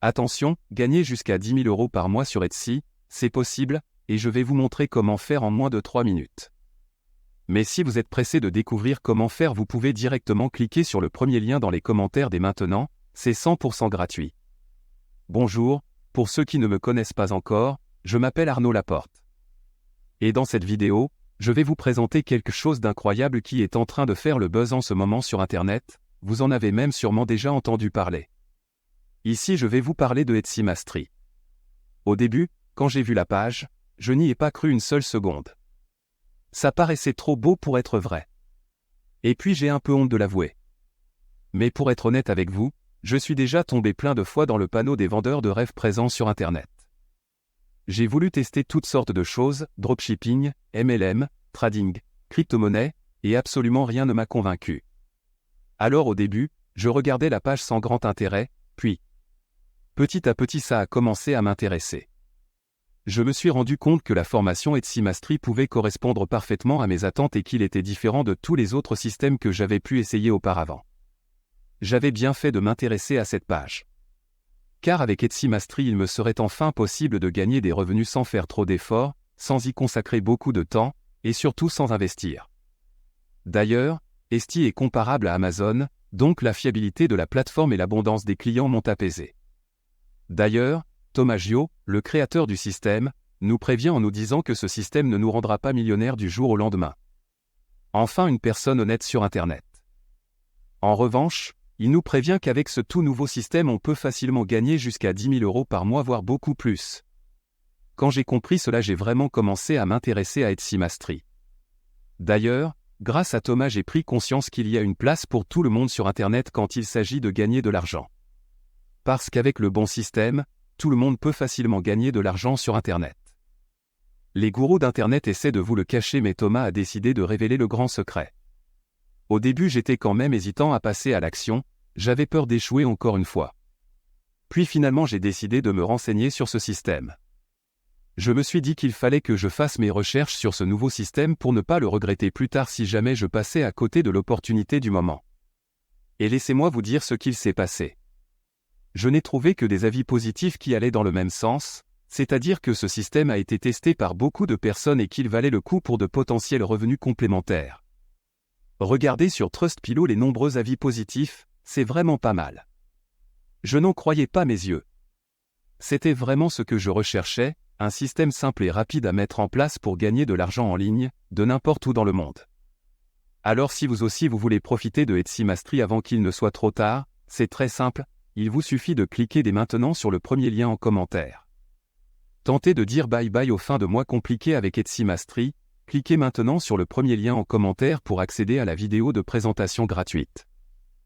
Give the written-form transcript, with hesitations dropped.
Attention, gagner jusqu'à 10 000 € par mois sur Etsy, c'est possible, et je vais vous montrer comment faire en moins de 3 minutes. Mais si vous êtes pressé de découvrir comment faire, vous pouvez directement cliquer sur le premier lien dans les commentaires dès maintenant, c'est 100% gratuit. Bonjour, pour ceux qui ne me connaissent pas encore, je m'appelle Arnaud Laporte. Et dans cette vidéo, je vais vous présenter quelque chose d'incroyable qui est en train de faire le buzz en ce moment sur Internet, vous en avez même sûrement déjà entendu parler. Ici je vais vous parler de Etsy Mastery. Au début, quand j'ai vu la page, je n'y ai pas cru une seule seconde. Ça paraissait trop beau pour être vrai. Et puis j'ai un peu honte de l'avouer. Mais pour être honnête avec vous, je suis déjà tombé plein de fois dans le panneau des vendeurs de rêves présents sur Internet. J'ai voulu tester toutes sortes de choses, dropshipping, MLM, trading, crypto-monnaie, et absolument rien ne m'a convaincu. Alors au début, je regardais la page sans grand intérêt, puis, petit à petit ça a commencé à m'intéresser. Je me suis rendu compte que la formation Etsy Mastery pouvait correspondre parfaitement à mes attentes et qu'il était différent de tous les autres systèmes que j'avais pu essayer auparavant. J'avais bien fait de m'intéresser à cette page. Car avec Etsy Mastery il me serait enfin possible de gagner des revenus sans faire trop d'efforts, sans y consacrer beaucoup de temps, et surtout sans investir. D'ailleurs, Etsy est comparable à Amazon, donc la fiabilité de la plateforme et l'abondance des clients m'ont apaisé. D'ailleurs, Thomas Gio, le créateur du système, nous prévient en nous disant que ce système ne nous rendra pas millionnaires du jour au lendemain. Enfin une personne honnête sur Internet. En revanche, il nous prévient qu'avec ce tout nouveau système on peut facilement gagner jusqu'à 10 000 € par mois voire beaucoup plus. Quand j'ai compris cela j'ai vraiment commencé à m'intéresser à Etsy Mastery. D'ailleurs, grâce à Thomas j'ai pris conscience qu'il y a une place pour tout le monde sur Internet quand il s'agit de gagner de l'argent. Parce qu'avec le bon système, tout le monde peut facilement gagner de l'argent sur Internet. Les gourous d'Internet essaient de vous le cacher mais Thomas a décidé de révéler le grand secret. Au début j'étais quand même hésitant à passer à l'action, j'avais peur d'échouer encore une fois. Puis finalement j'ai décidé de me renseigner sur ce système. Je me suis dit qu'il fallait que je fasse mes recherches sur ce nouveau système pour ne pas le regretter plus tard si jamais je passais à côté de l'opportunité du moment. Et laissez-moi vous dire ce qu'il s'est passé. Je n'ai trouvé que des avis positifs qui allaient dans le même sens, c'est-à-dire que ce système a été testé par beaucoup de personnes et qu'il valait le coup pour de potentiels revenus complémentaires. Regardez sur Trustpilot les nombreux avis positifs, c'est vraiment pas mal. Je n'en croyais pas mes yeux. C'était vraiment ce que je recherchais, un système simple et rapide à mettre en place pour gagner de l'argent en ligne, de n'importe où dans le monde. Alors si vous aussi vous voulez profiter de Etsy Mastery avant qu'il ne soit trop tard, c'est très simple, il vous suffit de cliquer dès maintenant sur le premier lien en commentaire. Tentez de dire bye bye aux fins de mois compliqués avec Etsy Mastery, cliquez maintenant sur le premier lien en commentaire pour accéder à la vidéo de présentation gratuite.